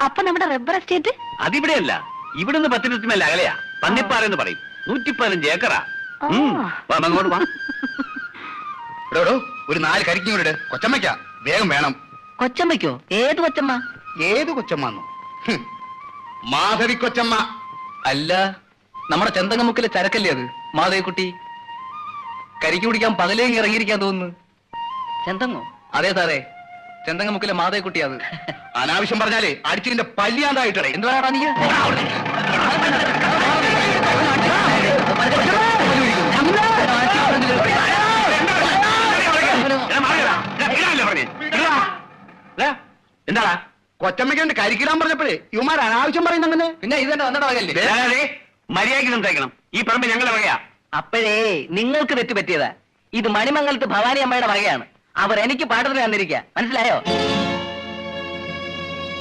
അപ്പൊ നമ്മുടെ rubber estate അതിവിടെയല്ല, ഇവിടുന്ന് 10 മിനിറ്റ് മേലെ അകലെയാ. പന്നിപ്പാറ എന്ന് പറയും. 115 ഏക്കറാ. അങ്ങോട്ട് വാ. ഒരു 4 കരിക്കും കൂടെ കൊച്ചമ്മയ്ക്കാ, വേഗം വേണം. കൊച്ചമ്മയ്ക്കോ? ഏത് കൊച്ചമ്മ? ഏത് കൊച്ചമ്മന്നോ? മാധവി കൊച്ചമ്മ. അല്ല, നമ്മുടെ ചെന്തങ്ങമുക്കിലെ ചരക്കല്ലേ അത്? മാധവിക്കുട്ടി കരിക്ക് കുടിക്കാൻ പകലേങ്ങി ഇറങ്ങിയിരിക്കാൻ തോന്നുന്നു. ചെന്തങ്ങോ? അതെ സാറേ, ചെന്തങ്ങമുക്കിലെ മാധവിക്കുട്ടി. അത് അനാവശ്യം പറഞ്ഞാലേ അടിച്ചിന്റെ പല്ലിയാണ്ടായിട്ടേ. എന്ത് പറയാ നീ? എന്താടാ കൊച്ചമ്മയ്ക്ക് കരിക്കിടാൻ പറഞ്ഞപ്പോഴേ ഇവന്മാർ അനാവശ്യം പറയുന്നങ്ങനെ. പിന്നെ ഇത് തന്നെ വന്നിട്ട് വകല്ലേ? മര്യാദയ്ക്ക് സംസാരിക്കണം. ഈ പറമ്പ് ഞങ്ങളെ വകയാ. അപ്പോഴേ നിങ്ങൾക്ക് തെറ്റ് പറ്റിയതാ. ഇത് മണിമംഗലത്ത് ഭവാനി അമ്മയുടെ വകയാണ്. അവർ എനിക്ക് പാട്ടത്തിന് തന്നിരിക്കുക, മനസ്സിലായോ?